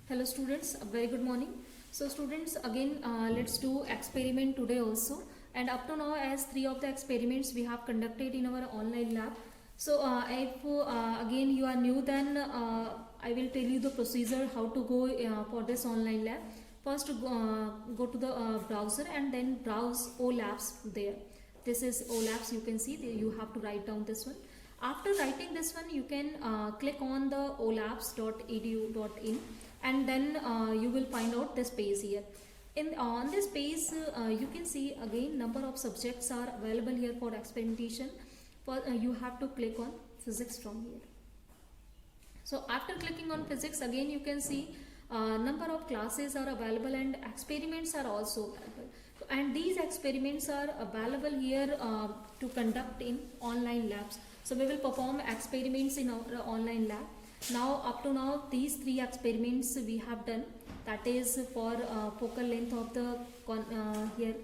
Hello students, a very good morning. So students, again let's do experiment today also, and up to now as 3 of the experiments we have conducted in our online lab. So if again you are new, then I will tell you the procedure how to go for this online lab. First go to the browser and then browse OLabs there. This is OLabs, you can see you have to write down this one. After writing this one, you can click on the olabs.edu.in, and then you will find out this page here. On this page you can see again number of subjects are available here for experimentation. You have to click on physics from here. So after clicking on physics, again you can see number of classes are available and experiments are also available. And these experiments are available here to conduct in online labs. So we will perform experiments in our online lab. Now up to now these 3 experiments we have done. That is for focal length of the here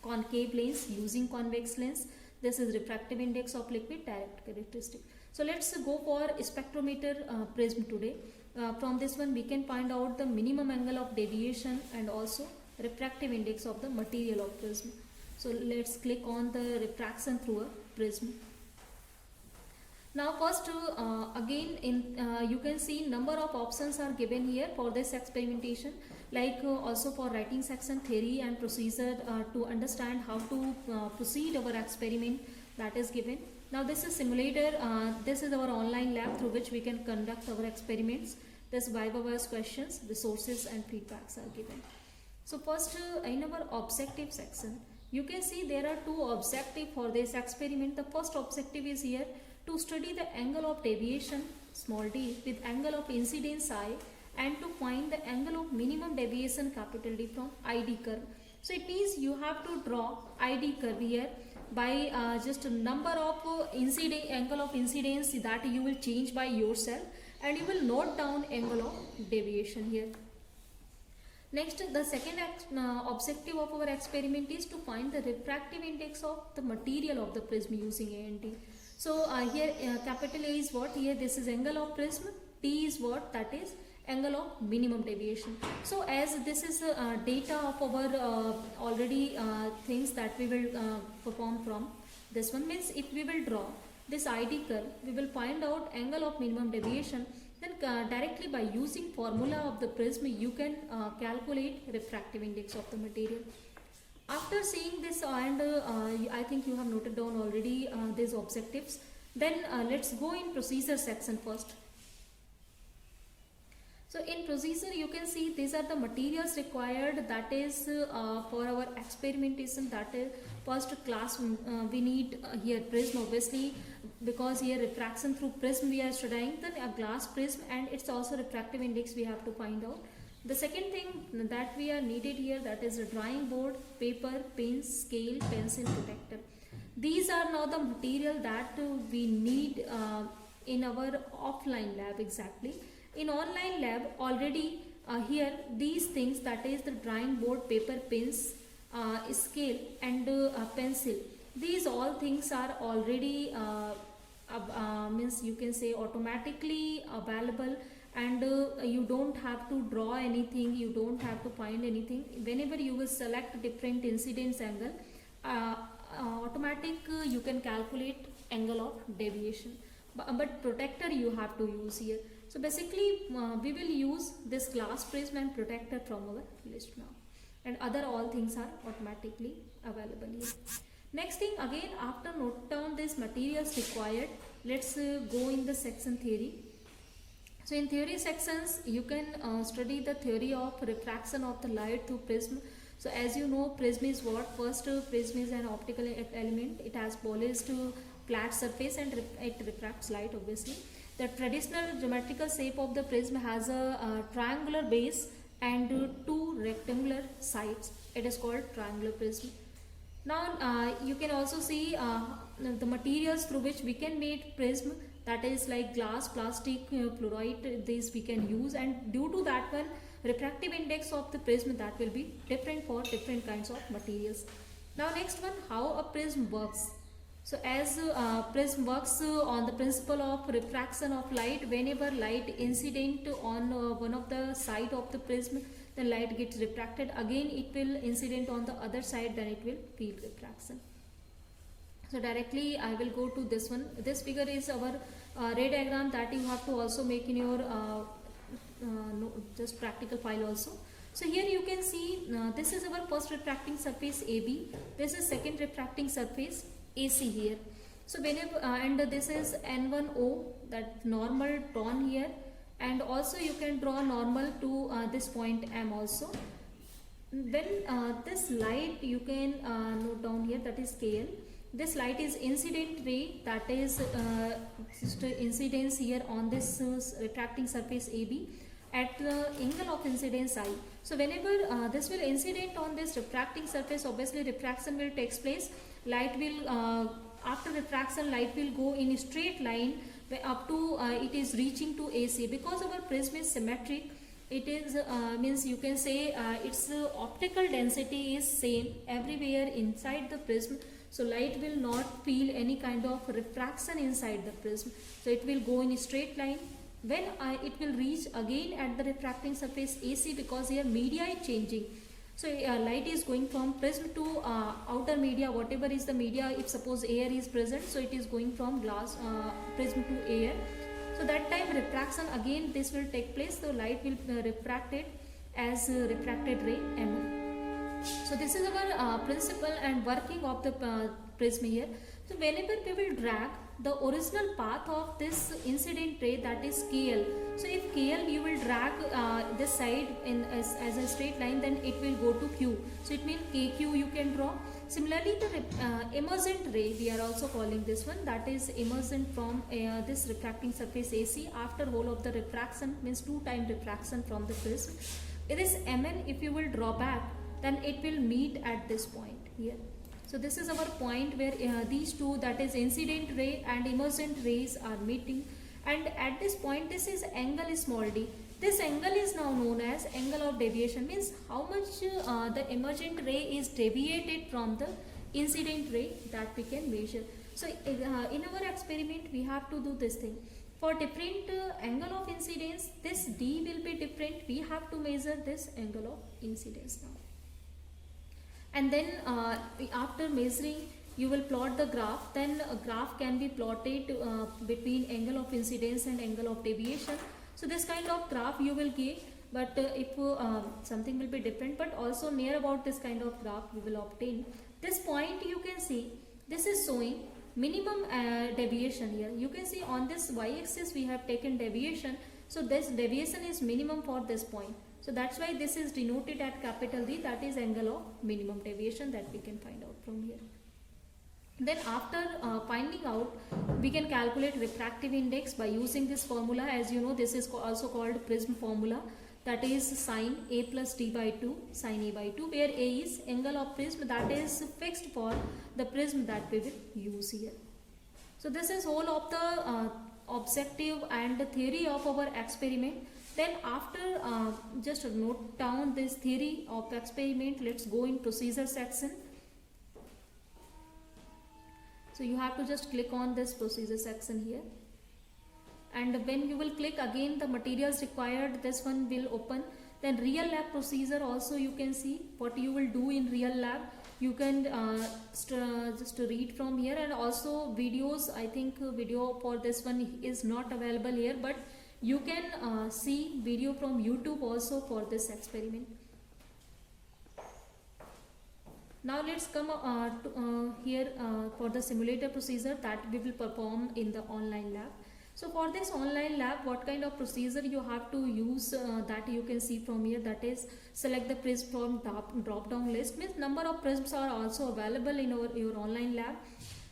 concave lens using convex lens. This is refractive index of liquid, direct characteristic. So let's go for spectrometer prism today. From this one we can find out the minimum angle of deviation and also refractive index of the material of prism. So let's click on the refraction through a prism. Now first again you can see number of options are given here for this experimentation, like also for writing section theory and procedure to understand how to proceed our experiment, that is given. Now this is simulator, this is our online lab through which we can conduct our experiments. This viva-voce questions, resources and feedbacks are given. So first in our objective section, you can see there are 2 objectives for this experiment. The first objective is here to study the angle of deviation small d with angle of incidence I, and to find the angle of minimum deviation capital D from ID curve. So it means you have to draw ID curve here by just a number of angle of incidence that you will change by yourself, and you will note down angle of deviation here. Next, the second objective of our experiment is to find the refractive index of the material of the prism using ANT. So here capital A is what? Here this is angle of prism. T is what? That is angle of minimum deviation. So as this is data of our already things that we will perform from, this one means if we will draw this ID curve, we will find out angle of minimum deviation. Then directly by using formula of the prism you can calculate refractive index of the material. After seeing this, and I think you have noted down already these objectives, then let's go in procedure section first. So in procedure you can see these are the materials required, that is for our experimentation. That is first class we need here prism, obviously, because here refraction through prism we are studying, then a glass prism, and it's also refractive index we have to find out. The second thing that we are needed here, that is a drawing board, paper, pens, scale, pencil, protector. These are now the material that we need in our offline lab exactly. In online lab already here these things, that is the drawing board, paper, pens, scale and pencil, these all things are already means you can say automatically available, and you don't have to draw anything, you don't have to find anything. Whenever you will select different incidence angle, automatic you can calculate angle of deviation, but protector you have to use here. So basically we will use this glass prism and protector from our list now, and other all things are automatically available here. Next thing, again after note down these materials required, let's go in the section theory. So in theory sections you can study the theory of refraction of the light through prism. So as you know, prism is what? First prism is an optical element, it has polished flat surface and it refracts light obviously. The traditional geometrical shape of the prism has a triangular base and 2 rectangular sides. It is called triangular prism. Now you can also see the materials through which we can make prism, that is like glass, plastic, fluorite, these we can use, and due to that one refractive index of the prism that will be different for different kinds of materials. Now next one, how a prism works. So as prism works on the principle of refraction of light, whenever light incident on one of the side of the prism, then light gets refracted. Again it will incident on the other side, then it will feel refraction. So directly I will go to this one. This figure is our ray diagram that you have to also make in your just practical file also. So here you can see this is our first refracting surface AB. This is second refracting surface AC here. So whenever and this is N1O, that normal drawn here, and also you can draw normal to this point M also. When this light you can note down here, that is KL. This light is incident ray, that is just incidence here on this refracting surface AB at the angle of incidence I. So whenever this will incident on this refracting surface, obviously refraction will take place. Light will after refraction light will go in a straight line up to it is reaching to AC. Because our prism is symmetric, it is means you can say its optical density is same everywhere inside the prism. So light will not feel any kind of refraction inside the prism. So it will go in a straight line. When it will reach again at the refracting surface AC, because here media is changing. So light is going from prism to outer media, whatever is the media. If suppose air is present, so it is going from glass prism to air. So that time refraction again this will take place. So light will refracted as refracted ray M. So this is our principle and working of the prism here. So whenever we will drag the original path of this incident ray, that is KL. So if KL you will drag this side in as a straight line, then it will go to Q. So it means KQ you can draw. Similarly the emergent ray, we are also calling this one, that is emergent from this refracting surface AC after whole of the refraction, means 2 time refraction from the prism. It is MN, if you will draw back, then it will meet at this point here. So this is our point where these two, that is incident ray and emergent rays, are meeting, and at this point this is angle small d. This angle is now known as angle of deviation, means how much the emergent ray is deviated from the incident ray, that we can measure. So in our experiment we have to do this thing. For different angle of incidence, this d will be different. We have to measure this angle of incidence now. And then after measuring you will plot the graph. Then a graph can be plotted between angle of incidence and angle of deviation. So this kind of graph you will get, but if something will be different, but also near about this kind of graph you will obtain. This point you can see, this is showing minimum deviation here. You can see on this y-axis we have taken deviation. So this deviation is minimum for this point. So that's why this is denoted at capital D, that is angle of minimum deviation, that we can find out from here. Then after finding out, we can calculate refractive index by using this formula. As you know, this is also called prism formula, that is sin A plus D by 2, sin A by 2, where A is angle of prism, that is fixed for the prism that we will use here. So this is whole of the objective and the theory of our experiment. Then after just note down this theory of experiment, let's go in procedure section. So you have to just click on this procedure section here, and when you will click again the materials required, this one will open. Then real lab procedure also you can see what you will do in real lab. You can just read from here, and also videos. I think video for this one is not available here, but you can see video from YouTube also for this experiment. Now let's come here for the simulator procedure that we will perform in the online lab. So for this online lab, what kind of procedure you have to use, that you can see from here, that is select the prism from drop down list. Means number of prisms are also available in your online lab.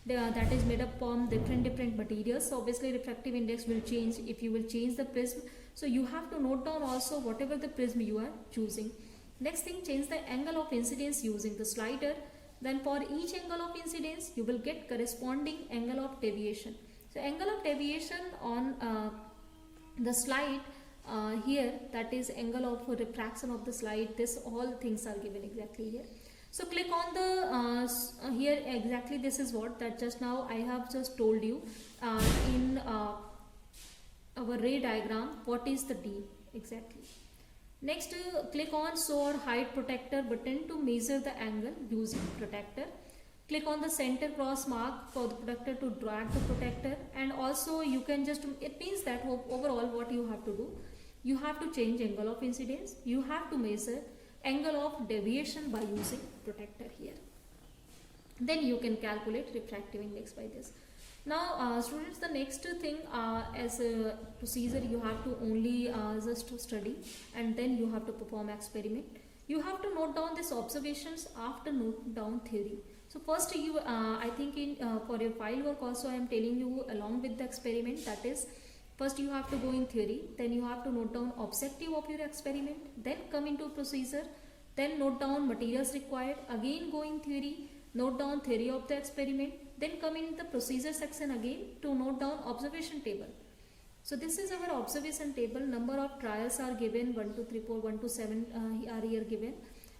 That is made up from different materials. So obviously refractive index will change if you will change the prism. So you have to note down also whatever the prism you are choosing. Next thing, change the angle of incidence using the slider. Then for each angle of incidence you will get corresponding angle of deviation. So angle of deviation on the slide here, that is angle of refraction of the slide, this all things are given exactly here. So click on the here exactly this is what that just now I have just told you in our ray diagram what is the D exactly. Next click on show or hide protector button to measure the angle using protector. Click on the center cross mark for the protector to drag the protector, and also you can just, it means that overall what you have to do, you have to change angle of incidence, you have to measure angle of deviation by using protector here. Then you can calculate refractive index by this. Now students, the next thing as a procedure you have to only just study, and then you have to perform experiment. You have to note down these observations after note down theory. So first you I think in for your file work also I am telling you along with the experiment, that is first you have to go in theory, then you have to note down objective of your experiment, then come into procedure, then note down materials required, again go in theory, note down theory of the experiment, then come in the procedure section again to note down observation table. So this is our observation table. Number of trials are given, 1 2 3 4 1 to 7 are here given.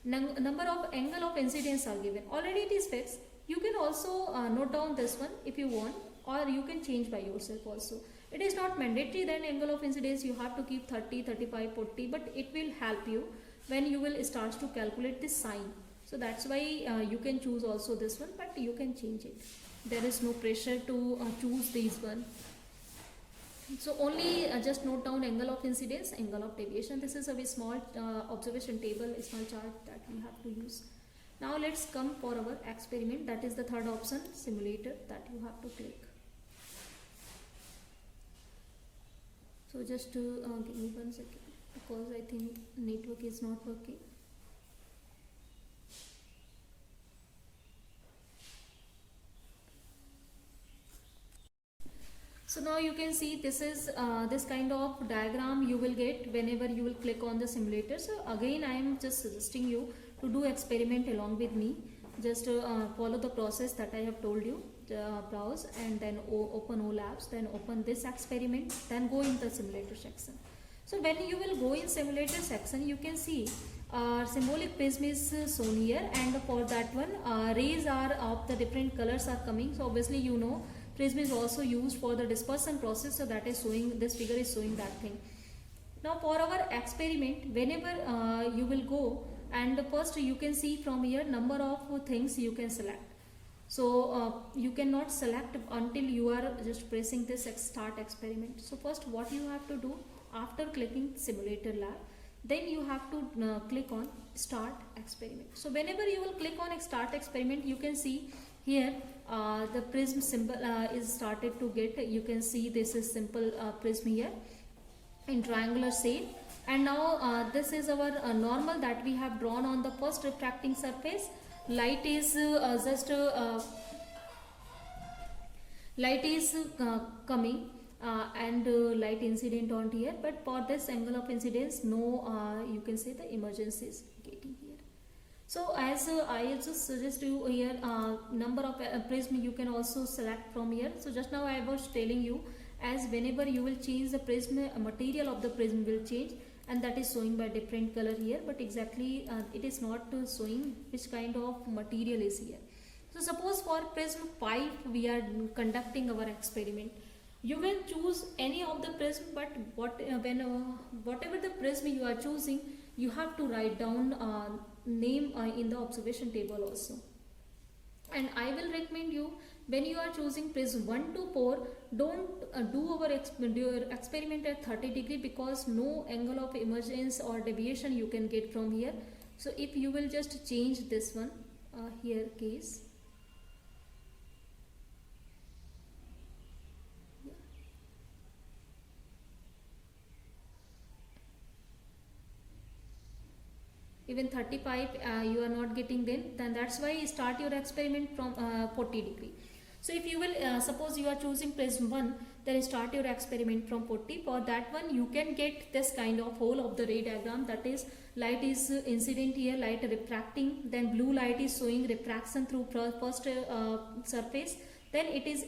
Number of angle of incidence are given. Already it is fixed. You can also note down this one if you want, or you can change by yourself also. It is not mandatory that angle of incidence you have to keep 30, 35, 40, but it will help you when you will start to calculate this sign. So that's why you can choose also this one, but you can change it. There is no pressure to choose these one. So only just note down angle of incidence, angle of deviation. This is a very small observation table, a small chart that we have to use. Now let's come for our experiment. That is the third option, simulator, that you have to click. So just to give me 1 second, because I think network is not working. So now you can see this is this kind of diagram you will get whenever you will click on the simulator. So again I am just suggesting you to do experiment along with me. Just follow the process that I have told you. Browse and then open OLabs, then open this experiment, then go in the simulator section. So when you will go in simulator section, you can see symbolic prism is shown here, and for that one rays are of the different colors are coming. So obviously you know prism is also used for the dispersion process, so that is showing, this figure is showing that thing. Now for our experiment, whenever you will go, and first you can see from here number of things you can select. So you cannot select until you are just pressing this start experiment. So first what you have to do, after clicking simulator lab, then you have to click on start experiment. So whenever you will click on start experiment, you can see here the prism symbol is started to get. You can see this is simple prism here in triangular shape, and now this is our normal that we have drawn on the first refracting surface. Light is coming and light incident on here, but for this angle of incidence no you can say the emergence is getting here. So as I just suggest you here number of prism you can also select from here. So just now I was telling you, as whenever you will change the prism, material of the prism will change, and that is showing by different color here, but exactly it is not showing which kind of material is here. So suppose for prism 5 we are conducting our experiment. You can choose any of the prism, but whatever the prism you are choosing, you have to write down name in the observation table also. And I will recommend you, when you are choosing prism 1 to 4, don't do our experiment at 30 degree, because no angle of emergence or deviation you can get from here. So if you will just change this one here case, even 35 you are not getting, then that's why you start your experiment from 40 degree. So if you will suppose you are choosing prism 1, then start your experiment from 40. For that one you can get this kind of whole of the ray diagram, that is light is incident here, light refracting, then blue light is showing refraction through first surface, then it is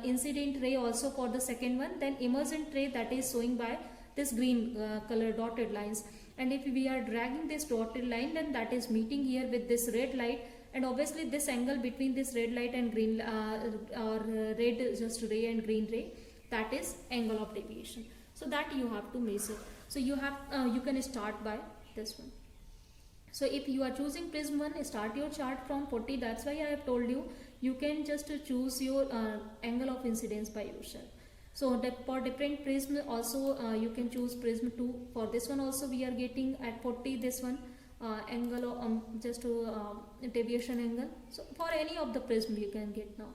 incident ray also for the second one, then emergent ray that is showing by this green color dotted lines. And if we are dragging this dotted line, then that is meeting here with this red light, and obviously this angle between this red light and green or red just ray and green ray, that is angle of deviation. So that you have to measure. So you can start by this one. So if you are choosing prism 1, start your chart from 40. That's why I have told you, you can just choose your angle of incidence by yourself. So for different prism also you can choose prism 2. For this one also we are getting at 40 this one angle of deviation angle. So for any of the prism you can get now.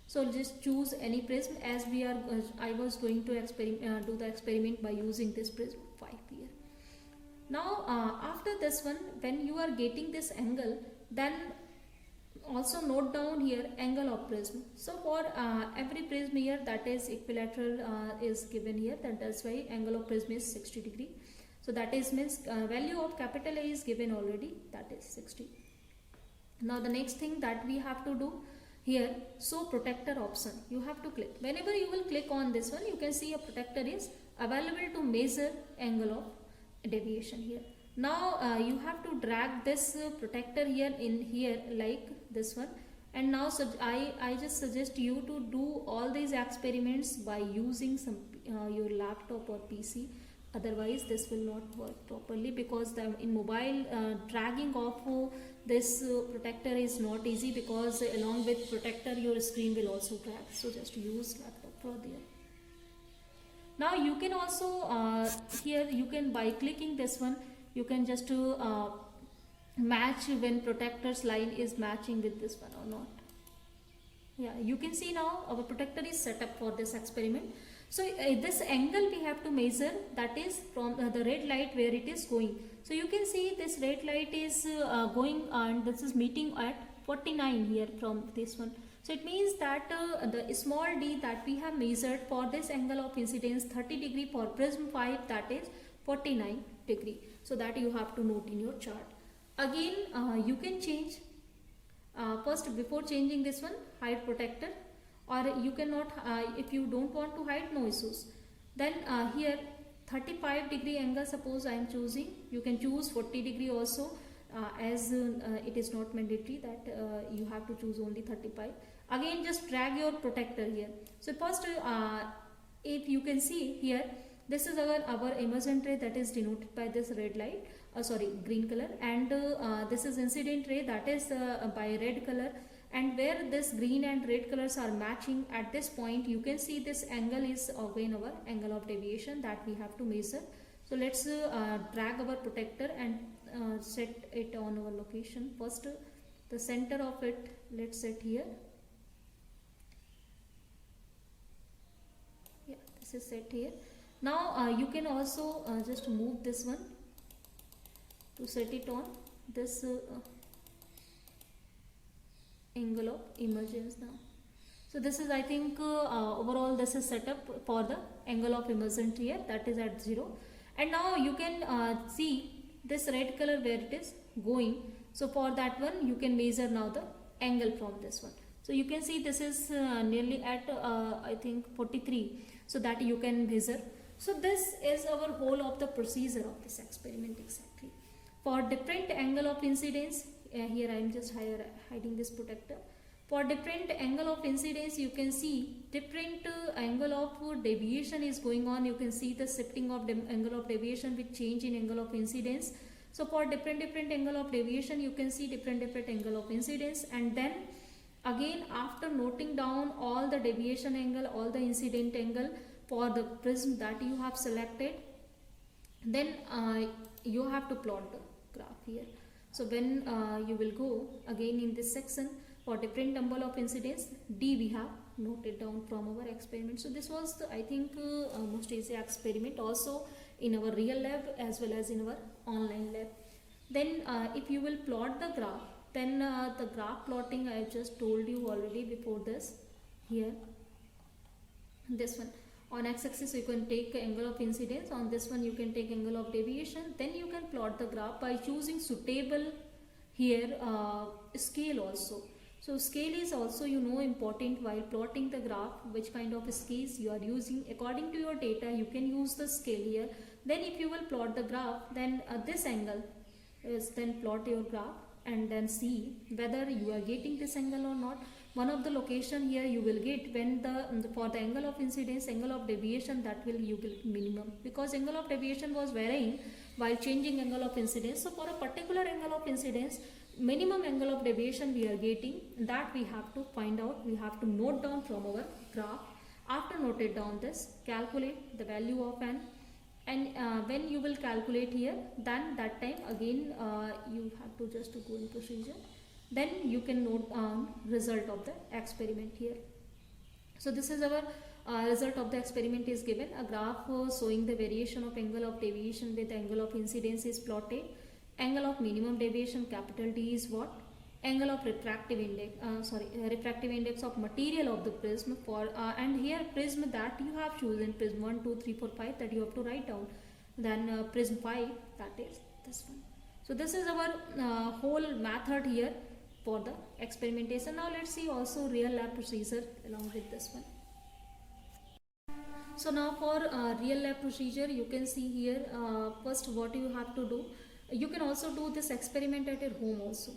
So just choose any prism, as we are I was going to do the experiment by using this prism 5 here. Now after this one, when you are getting this angle, then also note down here angle of prism. So for every prism here, that is equilateral is given here, that's why angle of prism is 60 degree. So that is means value of capital A is given already, that is 60. Now the next thing that we have to do here, show protector option, you have to click. Whenever you will click on this one, you can see a protector is available to measure angle of deviation here. Now you have to drag this protector here in here like this one, and now I just suggest you to do all these experiments by using some your laptop or PC. Otherwise this will not work properly, because in mobile dragging of this protector is not easy, because along with protector your screen will also drag. So just use laptop for there. Now you can also here you can, by clicking this one, you can just match when protector's line is matching with this one or not. Yeah, you can see now our protector is set up for this experiment. So this angle we have to measure, that is from the red light where it is going. So you can see this red light is going and this is meeting at 49 here from this one. So it means that the small d that we have measured for this angle of incidence 30 degree for prism 5, that is 49 degree. So that you have to note in your chart. Again you can change first, before changing this one, hide protector, or you cannot if you don't want to hide, no issues. Then here 35 degree angle suppose I am choosing, you can choose 40 degree also, as it is not mandatory that you have to choose only 35. Again just drag your protector here. So first if you can see here, this is our emergent ray, that is denoted by this red light, green color, and this is incident ray, that is by red color. And where this green and red colors are matching, at this point you can see this angle is again our angle of deviation that we have to measure. So let's drag our protector and set it on our location. First the center of it, let's set here. Yeah, this is set here. Now you can also just move this one to set it on this angle of emergence now. So this is, I think overall this is set up for the angle of emergence here, that is at 0. And now you can see this red color where it is going. So for that one you can measure now the angle from this one. So you can see this is nearly at I think 43. So that you can measure. So this is our whole of the procedure of this experiment exactly. For different angle of incidence, here I am just hiding this protector. For different angle of incidence, you can see different angle of deviation is going on. You can see the shifting of angle of deviation with change in angle of incidence. So for different angle of deviation, you can see different angle of incidence. And then again, after noting down all the deviation angle, all the incident angle for the prism that you have selected, then you have to plot the graph here. So when you will go again in this section, for different number of incidence, D we have noted down from our experiment. So this was the, I think most easy experiment also in our real lab as well as in our online lab. Then if you will plot the graph, then the graph plotting I just told you already before this. Here this one, on x-axis you can take angle of incidence, on this one you can take angle of deviation. Then you can plot the graph by choosing suitable here scale also. So scale is also important while plotting the graph, which kind of scales you are using. According to your data you can use the scale here. Then if you will plot the graph, then this angle is, then plot your graph and then see whether you are getting this angle or not. One of the location here you will get when for the angle of incidence, angle of deviation, that will you will minimum, because angle of deviation was varying while changing angle of incidence. So for a particular angle of incidence, minimum angle of deviation we are getting, that we have to find out, we have to note down from our graph. After noted down this, calculate the value of n, and when you will calculate here, then that time again you have to just go in procedure, then you can note result of the experiment here. So this is our result of the experiment is given. A graph showing the variation of angle of deviation with angle of incidence is plotted. Angle of minimum deviation, capital D, is what? Angle of refractive index, refractive index of material of the prism for and here prism that you have chosen, prism 1, 2, 3, 4, 5, that you have to write down. Then prism 5, that is this one. So this is our whole method here for the experimentation. Now let's see also real lab procedure along with this one. So now for real lab procedure, you can see here first what you have to do. You can also do this experiment at your home also.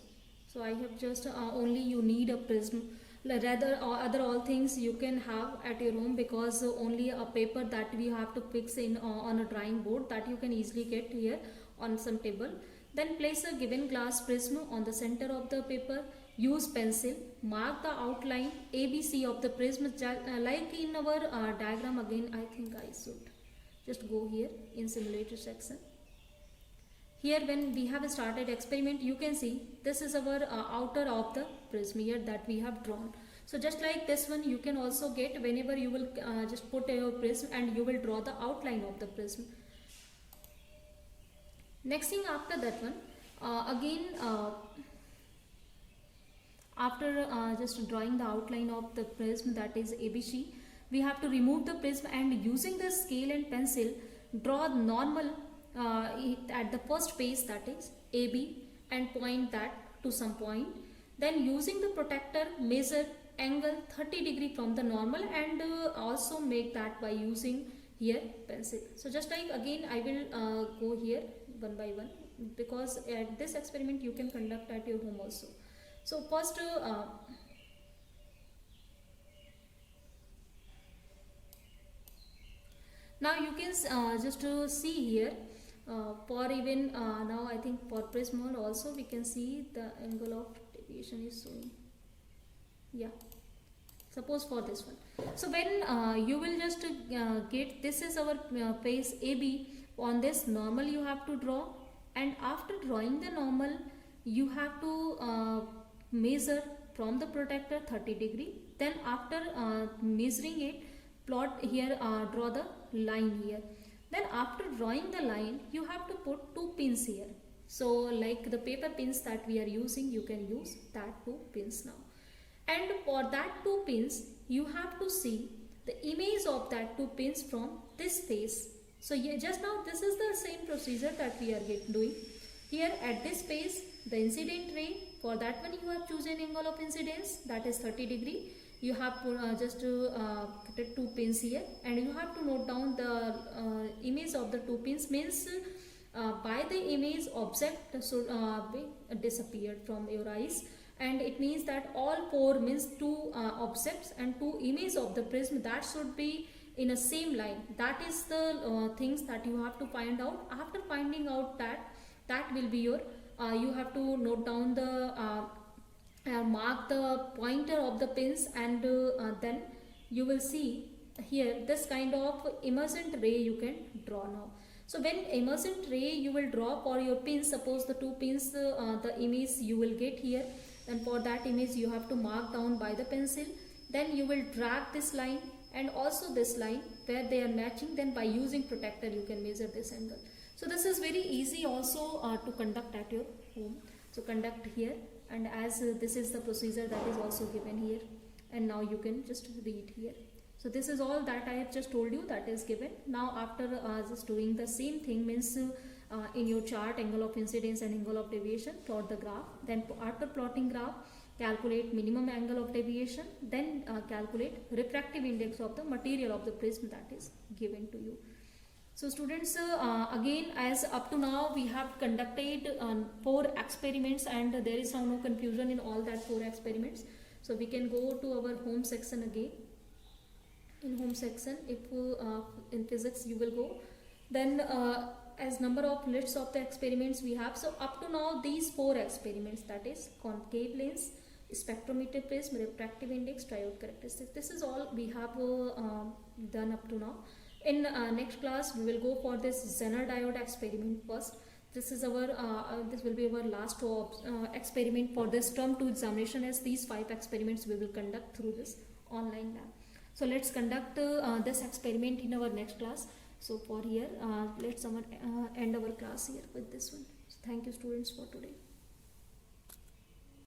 So I have just only you need a prism, rather other all things you can have at your home, because only a paper that we have to fix in on a drawing board, that you can easily get here on some table. Then place a given glass prism on the center of the paper. Use pencil, mark the outline ABC of the prism, like in our diagram. Again, I think I should just go here in simulator section. Here when we have started experiment, you can see this is our outer of the prism here that we have drawn. So just like this one, you can also get whenever you will just put your prism and you will draw the outline of the prism. Next thing after that one, after just drawing the outline of the prism, that is ABC, we have to remove the prism and using the scale and pencil draw normal at the first face, that is AB, and point that to some point. Then using the protractor measure angle 30 degree from the normal, and also make that by using here pencil. So just like again I will go here one by one, because at this experiment you can conduct at your home also. So first now you can just see here for even now I think for prism mode also we can see the angle of deviation is showing. Yeah, suppose for this one. So when you will just get, this is our face AB, on this normal you have to draw, and after drawing the normal you have to measure from the protractor 30 degree. Then after measuring it, plot here, draw the line here. Then after drawing the line, you have to put two pins here. So like the paper pins that we are using, you can use that two pins now. And for that two pins, you have to see the image of that two pins from this face. So yeah, just now this is the same procedure that we are doing. Here at this face, the incident ray, for that one you have chosen angle of incidence, that is 30 degree. You have just put two pins here, and you have to note down the image of the two pins, means by the image object should be disappeared from your eyes, and it means that all four means two objects and two images of the prism that should be in a same line. That is the things that you have to find out. After finding out that will be your you have to note down the mark the pointer of the pins, and then you will see here this kind of emergent ray you can draw now. So when emergent ray you will draw for your pins, suppose the two pins, the image you will get here, and for that image you have to mark down by the pencil. Then you will drag this line and also this line where they are matching. Then by using protractor you can measure this angle. So this is very easy also to conduct at your home. So conduct here, and as this is the procedure that is also given here, and now you can just read here. So this is all that I have just told you, that is given. Now after just doing the same thing, means in your chart angle of incidence and angle of deviation, plot the graph. Then after plotting graph, calculate minimum angle of deviation, then calculate refractive index of the material of the prism that is given to you. So students, again, as up to now we have conducted 4 experiments, and there is now no confusion in all that 4 experiments. So we can go to our home section again. In home section, if in physics you will go, then as number of lists of the experiments we have. So up to now these 4 experiments, that is concave lens, spectrometer prism, refractive index, triode characteristics, this is all we have done up to now. In next class we will go for this Zener diode experiment first. This is our this will be our last experiment for this term 2 examination, as these 5 experiments we will conduct through this online lab. So let's conduct this experiment in our next class. So for here, let's end our class here with this one. So thank you students for today.